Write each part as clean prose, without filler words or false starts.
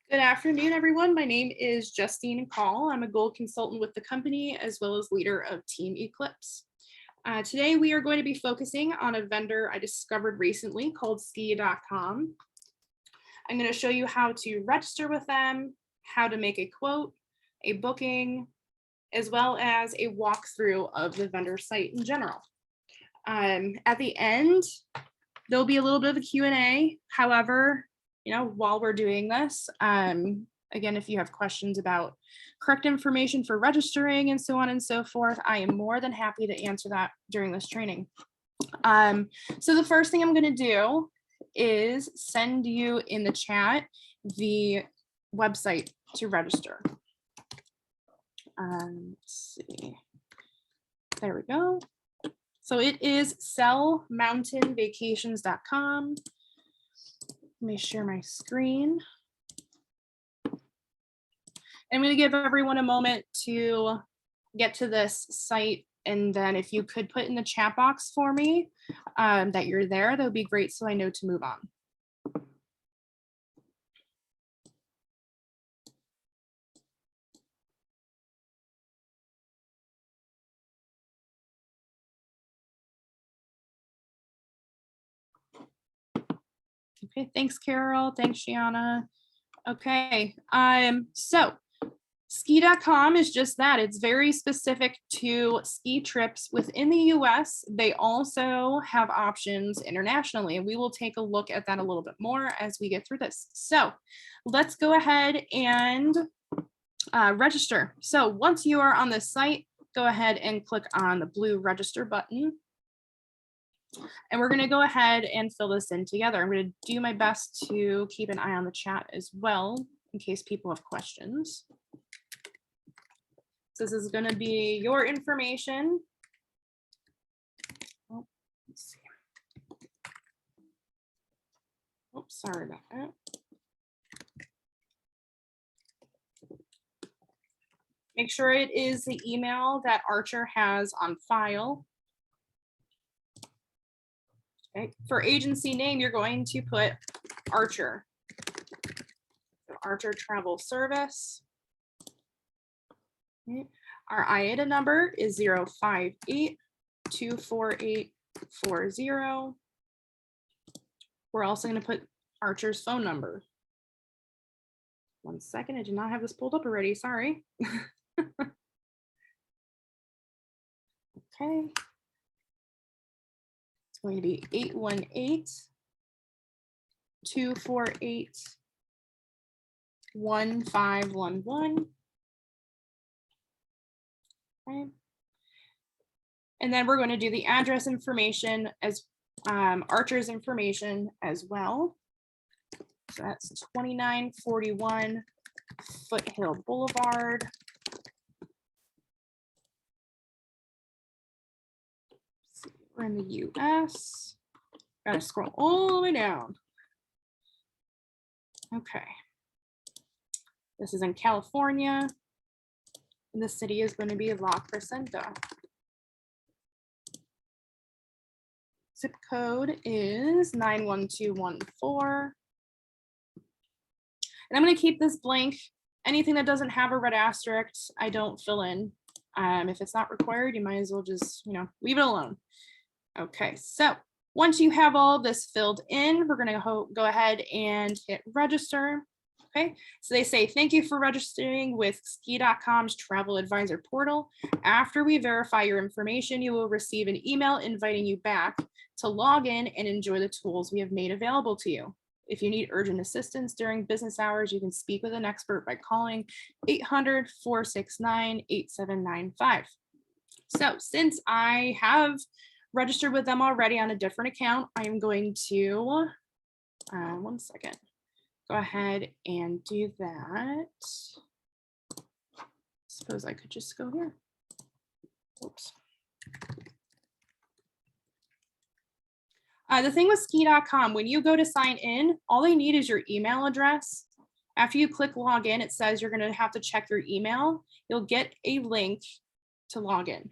Good afternoon, everyone. My name is Justine Call. I'm a gold consultant with the company as well as leader of Team Eclipse. Today, we are going to be focusing on a vendor I discovered recently called ski.com. I'm going to show you how to register with them, how to make a quote, a booking, as well as a walkthrough of the vendor site in general. At the end, there'll be a little bit of a Q&A. However, while we're doing this, again, if you have questions about correct information for registering and so on and so forth, I am more than happy to answer that during this training. So the first thing I'm going to do is send you in the chat the website to register. Let's see. There we go. So it is sellmountainvacations.com. Let me share my screen. I'm going to give everyone a moment to get to this site. And then if you could put in the chat box for me that you're there, that would be great so I know to move on. Okay, thanks, Carol. Thanks, Shiana. Okay, so ski.com is just that. It's very specific to ski trips within the US. They also have options internationally, and we will take a look at that a little bit more as we get through this. So let's go ahead and register. So once you are on the site, go ahead and click on the blue register button. And we're going to go ahead and fill this in together. I'm going to do my best to keep an eye on the chat as well in case people have questions. So this is going to be your information. Oh, let's see. Oops, sorry about that. Make sure it is the email that Archer has on file. Okay. For agency name, you're going to put Archer. Archer Travel Service. Okay. Our IATA number is 058-248-40. We're also going to put Archer's phone number. One second, I did not have this pulled up already, sorry. Okay. It's going to be 818-248-1511. Okay. And then we're going to do the address information as Archer's information as well. So that's 2941 Foothill Boulevard. We're in the US. Gotta scroll all the way down. Okay. This is in California. And the city is going to be La Crescenta. Zip code is 91214. And I'm going to keep this blank. Anything that doesn't have a red asterisk, I don't fill in. If it's not required, you might as well just, leave it alone. Okay, so once you have all this filled in, we're going to go ahead and hit register. Okay, so they say, thank you for registering with ski.com's travel advisor portal. After we verify your information, you will receive an email inviting you back to log in and enjoy the tools we have made available to you. If you need urgent assistance during business hours, you can speak with an expert by calling 800-469-8795. So since I have registered with them already on a different account, I am going to, one second, go ahead and do that. Suppose I could just go here. Oops. The thing with ski.com, when you go to sign in, all they need is your email address. After you click log in, it says you're going to have to check your email. You'll get a link to log in.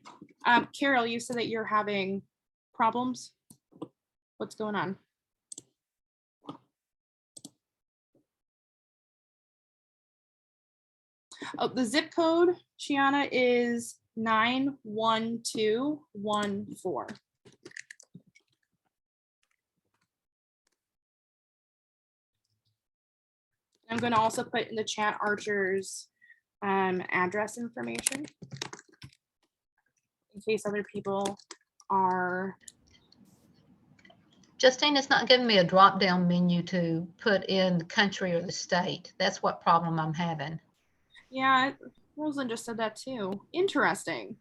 Carol, you said that you're having problems. What's going on? Oh, the zip code, Shiana, is 91214. I'm going to also put in the chat Archer's address information in case other people are. Justine, it's not giving me a drop-down menu to put in the country or the state. That's what problem I'm having. Yeah, Rosalind just said that too. Interesting.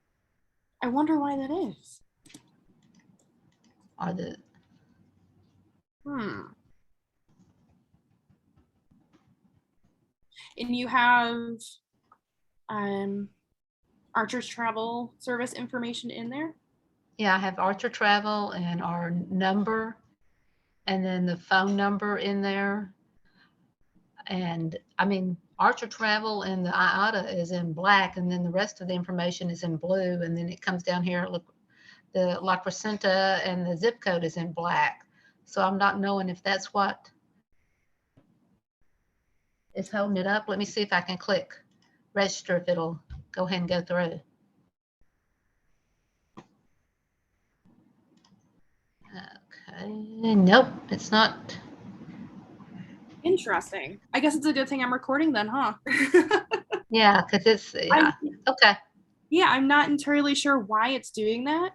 I wonder why that is. Or the And you have Archer's travel service information in there? Yeah, I have Archer Travel and our number, and then the phone number in there. And I mean, Archer Travel and the IATA is in black, and then the rest of the information is in blue. And then it comes down here, look, the La Crescenta and the zip code is in black. So I'm not knowing if that's what is holding it up. Let me see if I can click register, if it'll go ahead and go through. Okay, nope, it's not. Interesting. I guess it's a good thing I'm recording then, huh? Yeah, because it's, yeah, okay. Yeah, I'm not entirely sure why it's doing that.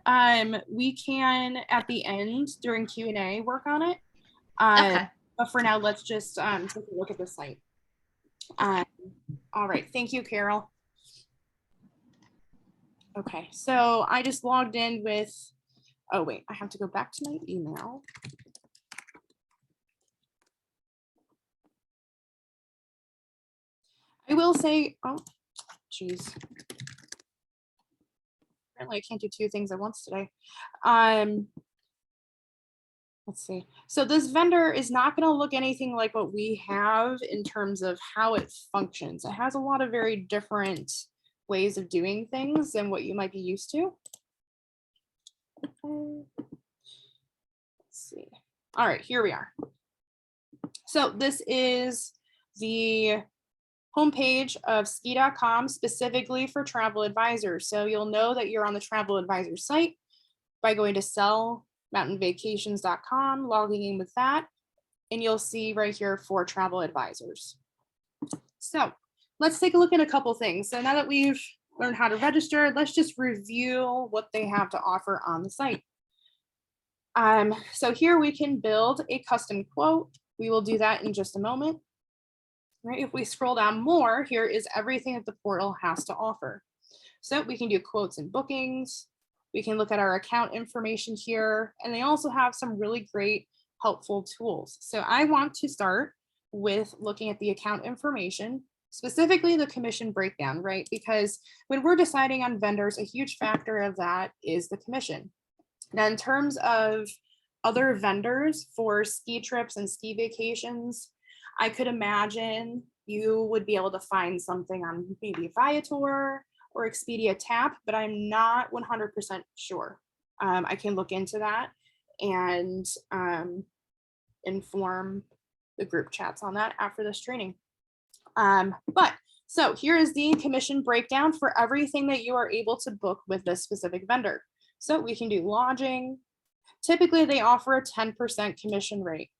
We can, at the end during Q&A, work on it. Okay. But for now, let's just take a look at the site. All right, thank you, Carol. Okay, so I just logged in with, oh wait, I have to go back to my email. I will say, oh, geez. Apparently I can't do two things at once today. Let's see. So this vendor is not going to look anything like what we have in terms of how it functions. It has a lot of very different ways of doing things than what you might be used to. Let's see. All right, here we are. So this is the homepage of ski.com specifically for travel advisors. So you'll know that you're on the travel advisor site by going to sellmountainvacations.com, logging in with that, and you'll see right here for travel advisors. So let's take a look at a couple things. So now that we've learned how to register, let's just review what they have to offer on the site. So here we can build a custom quote. We will do that in just a moment. Right, if we scroll down more, here is everything that the portal has to offer. So we can do quotes and bookings. We can look at our account information here, and they also have some really great helpful tools. So I want to start with looking at the account information, specifically the commission breakdown, right? Because when we're deciding on vendors, a huge factor of that is the commission. Now, in terms of other vendors for ski trips and ski vacations, I could imagine you would be able to find something on maybe Viator or Expedia Tap, but I'm not 100% sure. I can look into that and inform the group chats on that after this training. So here is the commission breakdown for everything that you are able to book with this specific vendor. So we can do lodging. Typically, they offer a 10% commission rate.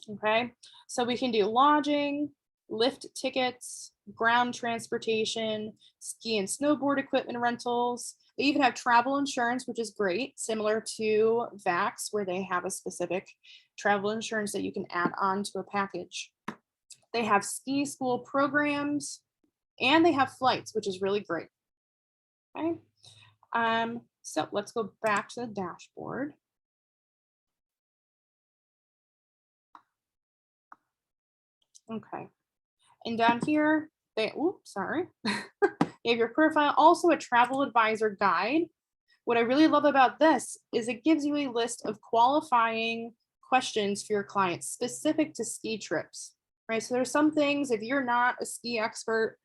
Okay, so we can do lodging, lift tickets, ground transportation, ski and snowboard equipment rentals. They even have travel insurance, which is great, similar to VAX, where they have a specific travel insurance that you can add on to a package. They have ski school programs, and they have flights, which is really great. Okay, so let's go back to the dashboard. Okay, and down here, they, oops, sorry. You have your profile, also a travel advisor guide. What I really love about this is it gives you a list of qualifying questions for your clients specific to ski trips, right? So there's some things, if you're not a ski expert,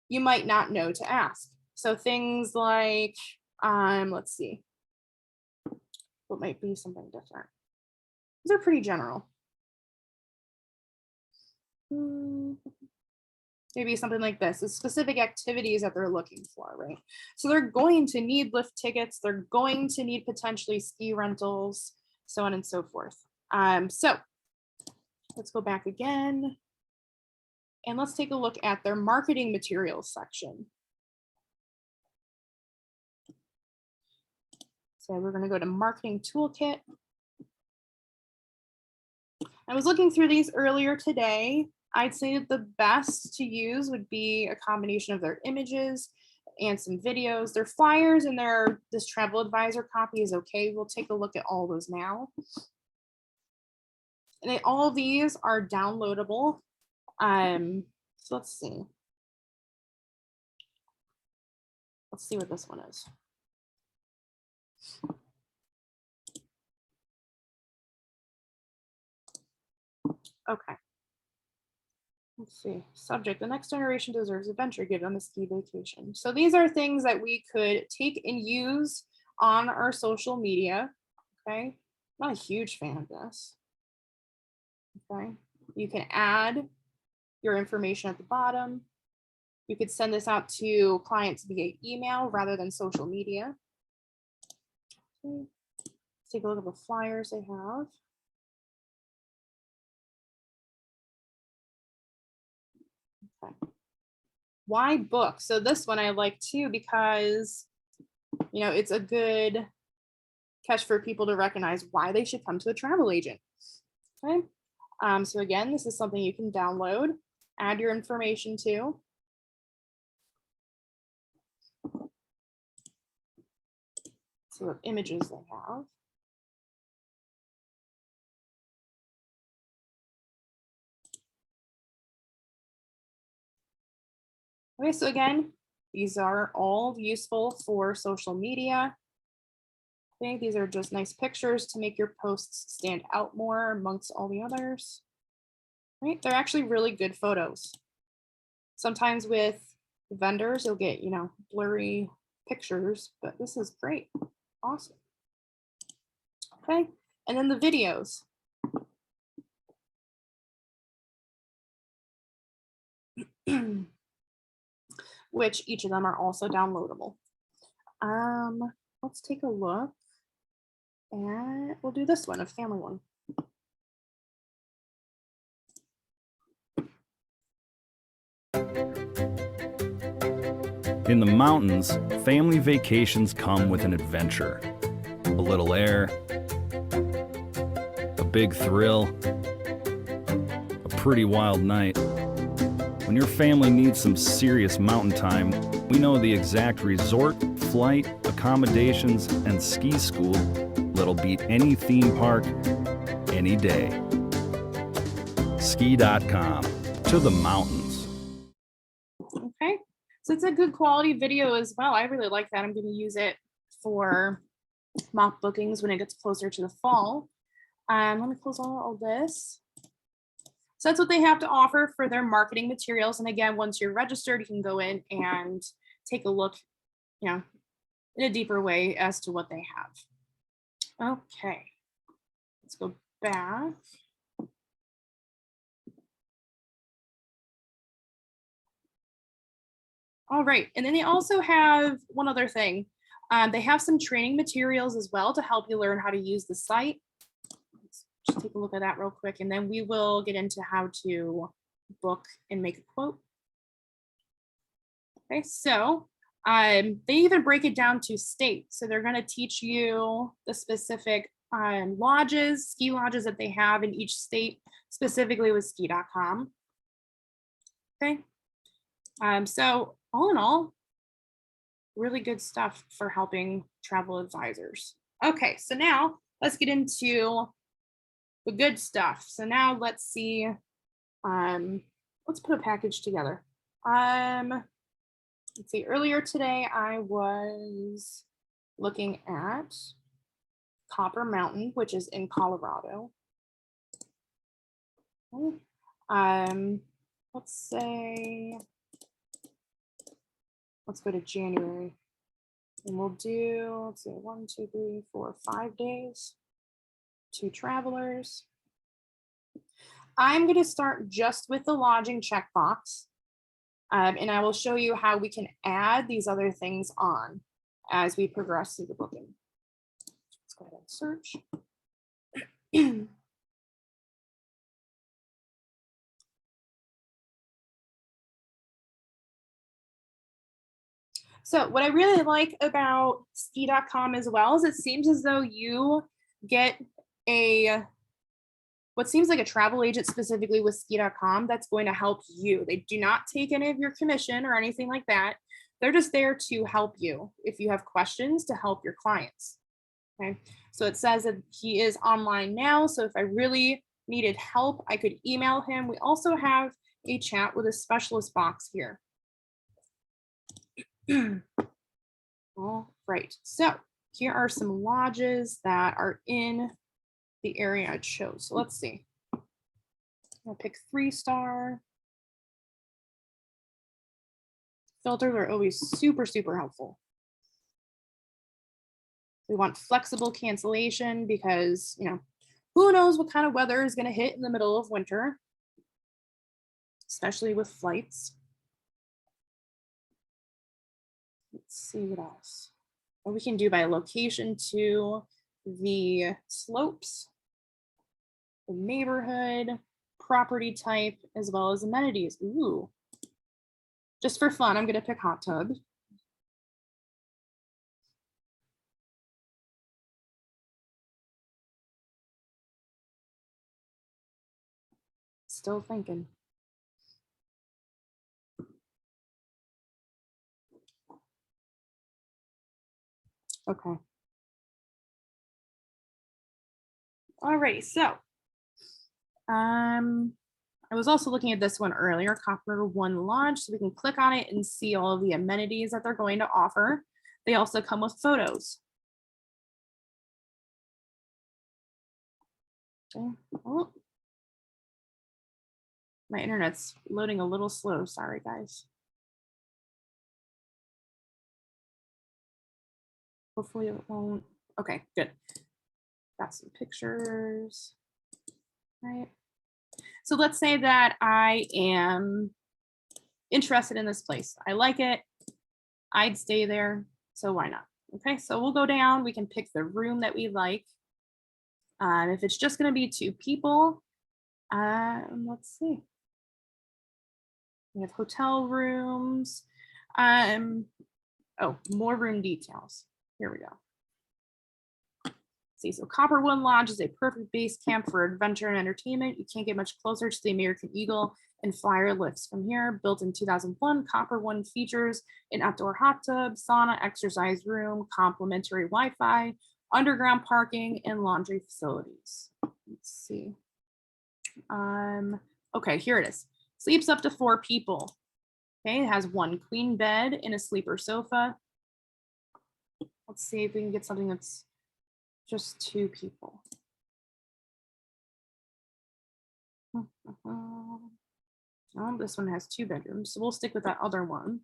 you might not know to ask. So things like, let's see, what might be something different? These are pretty general. maybe something like this, the specific activities that they're looking for, right? So they're going to need lift tickets, they're going to need potentially ski rentals, so on and so forth. So let's go back again. And let's take a look at their marketing materials section. So we're going to go to marketing toolkit. I was looking through these earlier today. I'd say that the best to use would be a combination of their images and some videos. Their flyers and this travel advisor copy is okay. We'll take a look at all those now. And all of these are downloadable. So let's see. Let's see what this one is. Okay. Let's see. Subject: the next generation deserves adventure. Give them a ski vacation. So these are things that we could take and use on our social media. Okay. I'm not a huge fan of this. Okay. You can add your information at the bottom. You could send this out to clients via email rather than social media. Okay. Let's take a look at the flyers they have. Okay. Why book? So this one I like too, because it's a good catch for people to recognize why they should come to a travel agent. Okay. So again, this is something you can download, add your information to. See what images they have. Okay, so again, these are all useful for social media. Okay, these are just nice pictures to make your posts stand out more amongst all the others. Right, they're actually really good photos. Sometimes with vendors, you'll get, blurry pictures, but this is great. Awesome. Okay, and then the videos. Which each of them are also downloadable. Let's take a look, and we'll do this one, a family one. In the mountains, family vacations come with an adventure. A little air, a big thrill, a pretty wild night. When your family needs some serious mountain time, we know the exact resort, flight, accommodations, and ski school that'll beat any theme park, any day. Ski.com, to the mountains. Okay, so it's a good quality video as well. I really like that. I'm going to use it for mock bookings when it gets closer to the fall. Let me close all this. So that's what they have to offer for their marketing materials. And again, once you're registered, you can go in and take a look, in a deeper way as to what they have. Okay, let's go back. All right, and then they also have one other thing. They have some training materials as well to help you learn how to use the site. Let's just take a look at that real quick, and then we will get into how to book and make a quote. Okay, so they even break it down to state. So they're going to teach you the specific lodges, ski lodges that they have in each state, specifically with ski.com. Okay, so all in all, really good stuff for helping travel advisors. Okay, so now let's get into the good stuff. So now let's see, let's put a package together. Let's see, earlier today I was looking at Copper Mountain, which is in Colorado. Let's say, let's go to January, and we'll do, let's see, 1, 2, 3, 4, 5 days, 2 travelers. I'm going to start just with the lodging checkbox. And I will show you how we can add these other things on as we progress through the booking. Let's go ahead and search. So what I really like about ski.com as well is it seems as though you get what seems like a travel agent specifically with ski.com that's going to help you. They do not take any of your commission or anything like that. They're just there to help you if you have questions to help your clients. Okay, so it says that he is online now. So if I really needed help, I could email him. We also have a chat with a specialist box here. All right, so here are some lodges that are in the area I chose. So let's see. I'll pick 3-star. Filters are always super, super helpful. We want flexible cancellation because, you know, who knows what kind of weather is going to hit in the middle of winter, especially with flights. Let's see what else. What we can do by location to the slopes, the neighborhood, property type, as well as amenities. Ooh. Just for fun, I'm going to pick hot tub. Still thinking. Okay. Alrighty, so I was also looking at this one earlier, Copper One Lodge, so we can click on it and see all of the amenities that they're going to offer. They also come with photos. Okay. Oh. My internet's loading a little slow, sorry guys. Hopefully it won't. Okay, good. Got some pictures. Right. So let's say that I am interested in this place. I like it. I'd stay there. So why not? Okay, so we'll go down. We can pick the room that we like. If it's just going to be 2 people, let's see. We have hotel rooms. Oh, more room details. Here we go. See, so Copper One Lodge is a perfect base camp for adventure and entertainment. You can't get much closer to the American Eagle and Flyer lifts from here. Built in 2001, Copper One features an outdoor hot tub, sauna, exercise room, complimentary Wi-Fi, underground parking, and laundry facilities. Let's see. Okay, here it is. Sleeps up to 4 people. Okay, it has 1 queen bed and a sleeper sofa. Let's see if we can get something that's just 2 people. Oh, this one has 2 bedrooms, so we'll stick with that other one.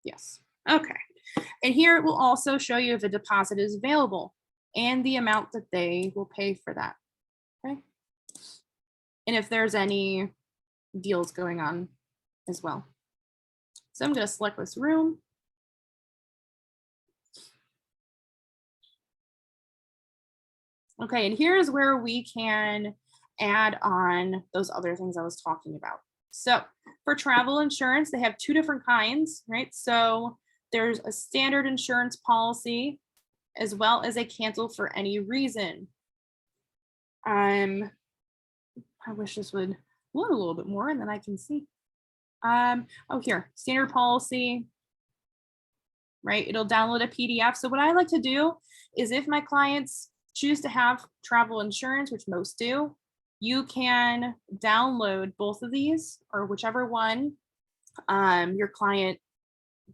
Yes, okay. And here it will also show you if a deposit is available and the amount that they will pay for that, okay? And if there's any deals going on as well. So I'm gonna select this room. Okay, and here's where we can add on those other things I was talking about. So for travel insurance, they have 2 different kinds, right? So there's a standard insurance policy as well as a cancel for any reason. I wish this would load a little bit more and then I can see. Oh, here, standard policy, right? It'll download a PDF. So what I like to do is if my clients choose to have travel insurance, which most do, you can download both of these or whichever one your client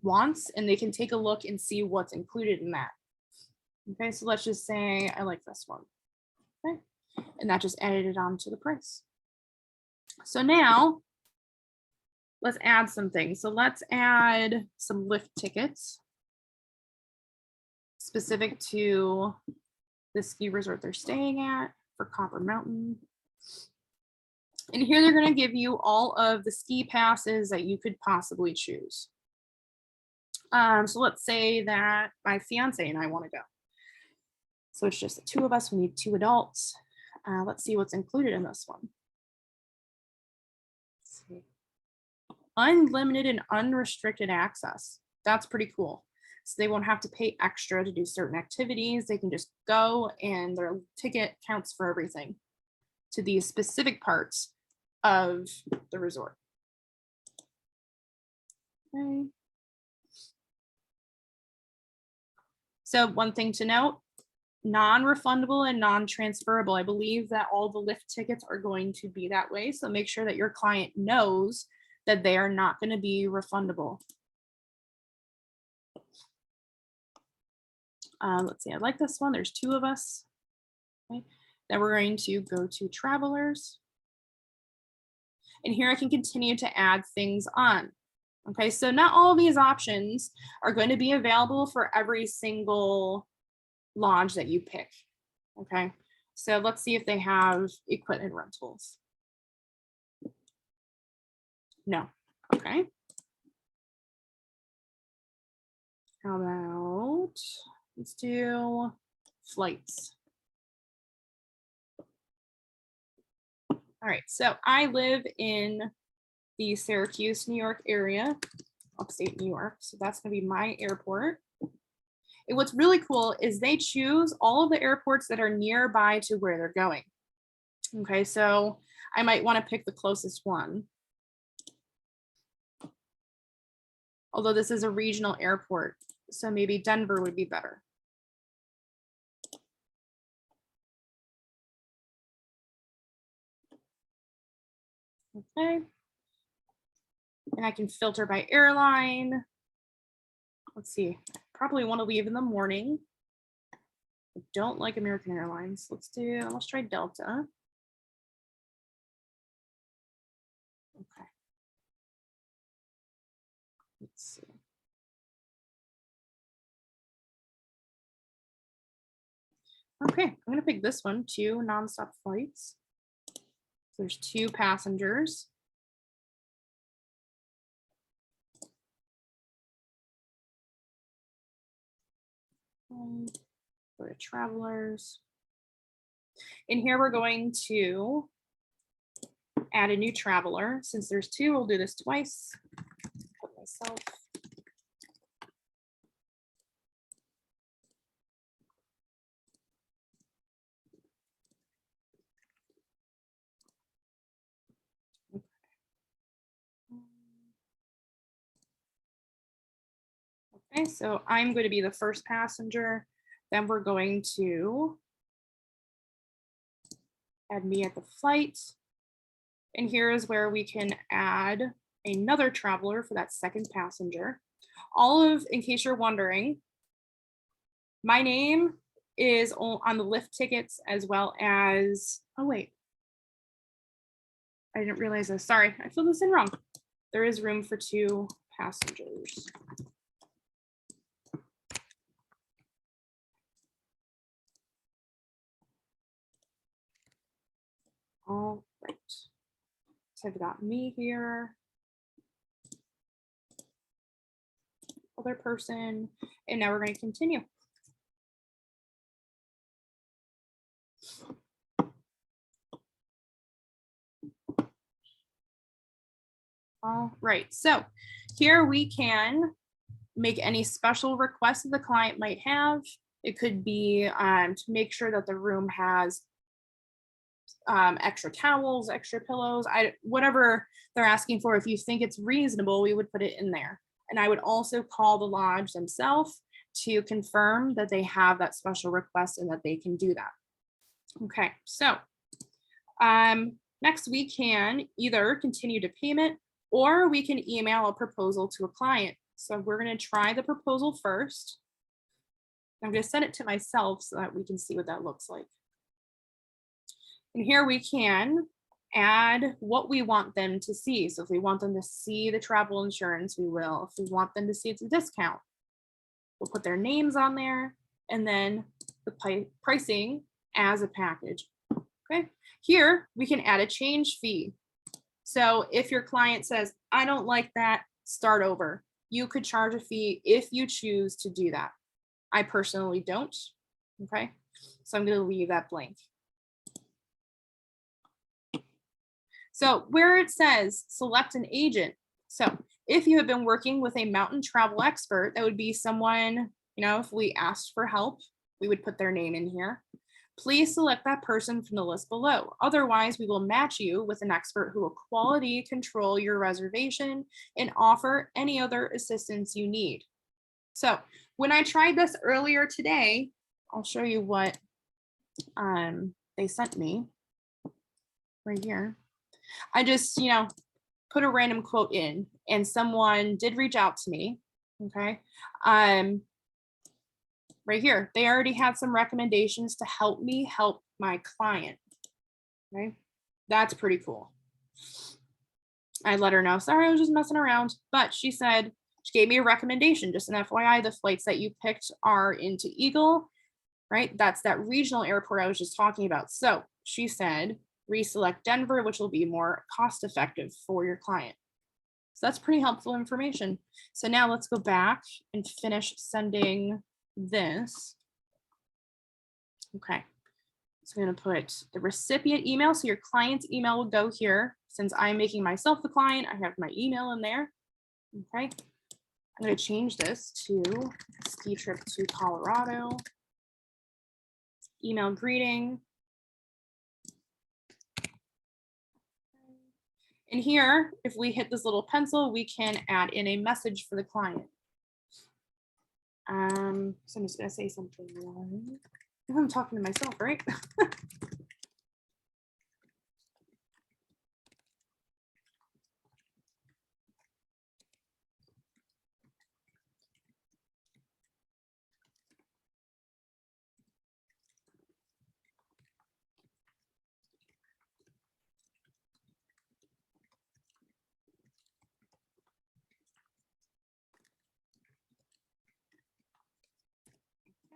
wants, and they can take a look and see what's included in that. Okay, so let's just say I like this one. Okay, and that just added it on to the price. So now let's add some things. So let's add some lift tickets specific to the ski resort they're staying at for Copper Mountain. And here they're going to give you all of the ski passes that you could possibly choose. So let's say that my fiance and I want to go. So it's just the two of us. We need 2 adults. Let's see what's included in this one. Let's see. Unlimited and unrestricted access. That's pretty cool. So they won't have to pay extra to do certain activities. They can just go and their ticket counts for everything to these specific parts of the resort. Okay. So one thing to note, non-refundable and non-transferable. I believe that all the lift tickets are going to be that way. So make sure that your client knows that they are not going to be refundable. Let's see, I like this one. There's 2 of us. Okay. Then we're going to go to travelers. And here I can continue to add things on. Okay, so not all of these options are going to be available for every single lodge that you pick. Okay, so let's see if they have equipment rentals. No. Okay. How about, let's do flights. All right, so I live in the Syracuse, New York area, upstate New York. So that's gonna be my airport. And what's really cool is they choose all of the airports that are nearby to where they're going. Okay, so I might wanna pick the closest one. Although this is a regional airport, so maybe Denver would be better. Okay. And I can filter by airline. Let's see, probably want to leave in the morning. I don't like American Airlines. Let's try Delta. Okay. Let's see. Okay, I'm gonna pick this one, 2 nonstop flights. So there's 2 passengers. Go to travelers. And here we're going to add a new traveler. Since there's 2, we'll do this twice. Put myself. Okay, so I'm going to be the first passenger. Then we're going to add me at the flight. And here is where we can add another traveler for that second passenger. In case you're wondering, my name is on the lift tickets as well as, oh wait. I didn't realize this, sorry, I filled this in wrong. There is room for 2 passengers. All right, so I've got me here, other person, and now we're going to continue. All right, so here we can make any special requests that the client might have. It could be to make sure that the room has extra towels, extra pillows, whatever they're asking for. If you think it's reasonable, we would put it in there. And I would also call the lodge themselves to confirm that they have that special request and that they can do that. Okay, so next we can either continue to payment or we can email a proposal to a client. So we're going to try the proposal first. I'm going to send it to myself so that we can see what that looks like. And here we can add what we want them to see. So if we want them to see the travel insurance, we will. If we want them to see it's a discount, we'll put their names on there and then the pricing as a package. Okay, here we can add a change fee. So if your client says, I don't like that, start over. You could charge a fee if you choose to do that. I personally don't. Okay, so I'm going to leave that blank. So where it says select an agent. So if you have been working with a mountain travel expert, that would be someone, if we asked for help, we would put their name in here. Please select that person from the list below. Otherwise, we will match you with an expert who will quality control your reservation and offer any other assistance you need. So when I tried this earlier today, I'll show you what they sent me right here. I just, put a random quote in and someone did reach out to me. Okay. Right here, they already had some recommendations to help me help my client. Okay. That's pretty cool. I let her know, sorry, I was just messing around, but she said, she gave me a recommendation, just an FYI, the flights that you picked are into Eagle, right? That's that regional airport I was just talking about. So she said, reselect Denver, which will be more cost effective for your client. So that's pretty helpful information. So now let's go back and finish sending this. Okay. So I'm going to put the recipient email. So your client's email will go here. Since I'm making myself the client, I have my email in there. Okay. I'm going to change this to ski trip to Colorado. Email greeting. And here, if we hit this little pencil, we can add in a message for the client. So I'm just going to say something. I'm talking to myself, right?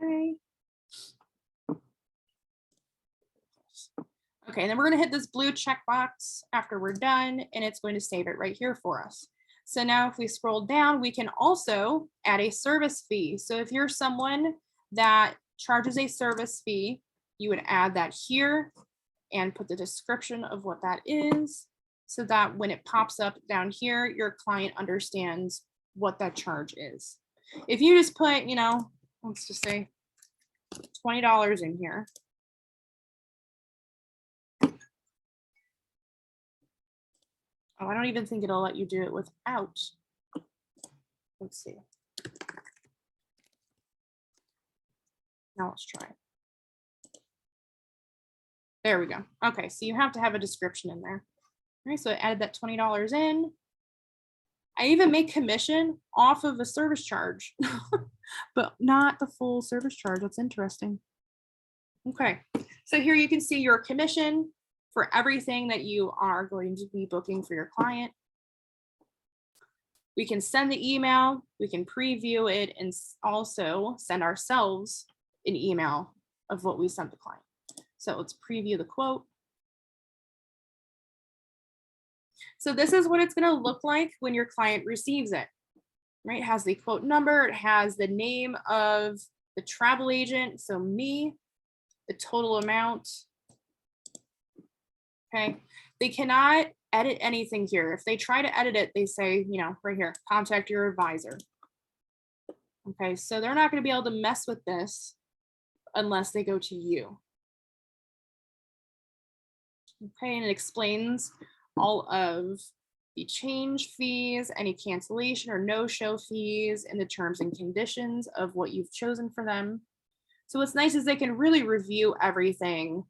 Okay. Okay, and then we're going to hit this blue checkbox after we're done, and it's going to save it right here for us. So now if we scroll down, we can also add a service fee. So if you're someone that charges a service fee, you would add that here and put the description of what that is, so that when it pops up down here, your client understands what that charge is. If you just put, let's just say $20 in here. Oh, I don't even think it'll let you do it without. Let's see. Now let's try it. There we go. Okay, so you have to have a description in there. All right, so I added that $20 in. I even make commission off of a service charge, but not the full service charge. That's interesting. Okay, so here you can see your commission for everything that you are going to be booking for your client. We can send the email, we can preview it, and also send ourselves an email of what we sent the client. So let's preview the quote. So this is what it's going to look like when your client receives it, right? It has the quote number, it has the name of the travel agent, so me, the total amount. Okay, they cannot edit anything here. If they try to edit it, they say, right here, contact your advisor. Okay, so they're not going to be able to mess with this unless they go to you. Okay, and it explains all of the change fees, any cancellation or no-show fees, and the terms and conditions of what you've chosen for them. So what's nice is they can really review everything,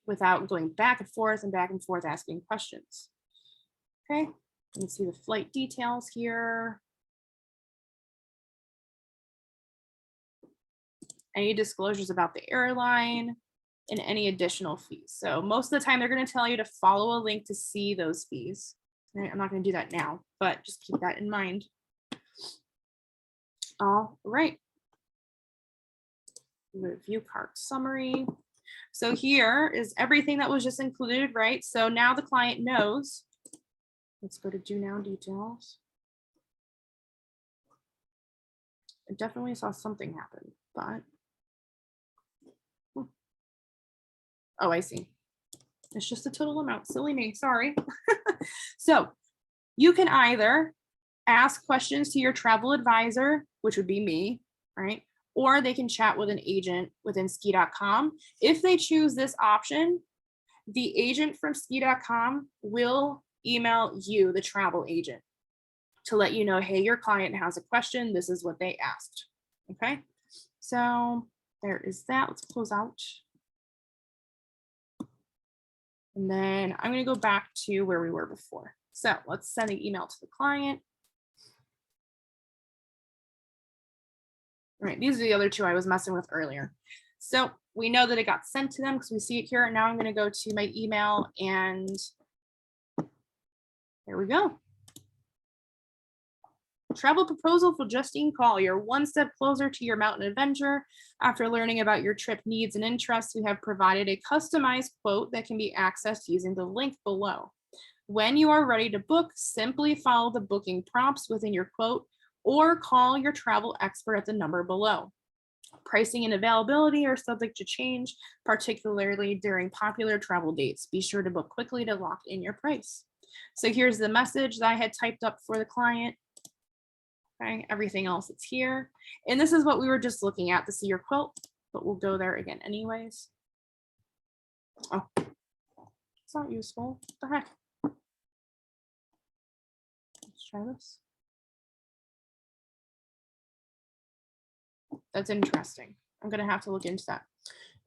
without going back and forth asking questions. Okay, you can see the flight details here. Any disclosures about the airline and any additional fees. So most of the time they're going to tell you to follow a link to see those fees. I'm not going to do that now, but just keep that in mind. All right. Review cart summary. So here is everything that was just included, right? So now the client knows. Let's go to do now details. I definitely saw something happen, but. Oh, I see. It's just the total amount. Silly me, sorry. So you can either ask questions to your travel advisor, which would be me, right? Or they can chat with an agent within ski.com. If they choose this option, the agent from ski.com will email you, the travel agent, to let you know, hey, your client has a question. This is what they asked. Okay, so there is that. Let's close out. And then I'm going to go back to where we were before. So let's send an email to the client. All right, these are the other two I was messing with earlier. So we know that it got sent to them because we see it here. And now I'm going to go to my email and there we go. Travel proposal for Justine Call. You're one step closer to your mountain adventure. After learning about your trip needs and interests, we have provided a customized quote that can be accessed using the link below. When you are ready to book, simply follow the booking prompts within your quote or call your travel expert at the number below. Pricing and availability are subject to change, particularly during popular travel dates. Be sure to book quickly to lock in your price. So here's the message that I had typed up for the client. Okay, everything else is here. And this is what we were just looking at to see your quote, but we'll go there again anyways. Oh, it's not useful. What the heck? Let's try this. That's interesting. I'm gonna have to look into that.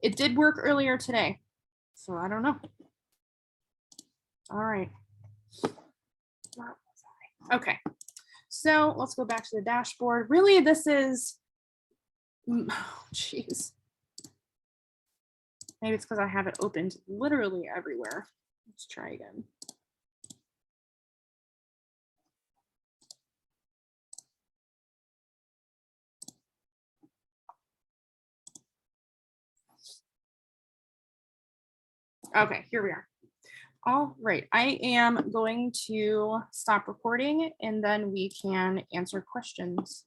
It did work earlier today, so I don't know. All right. Okay. So let's go back to the dashboard. Really, this is, geez. Maybe it's because I have it opened literally everywhere. Let's try again. Okay, here we are. All right, I am going to stop recording and then we can answer questions.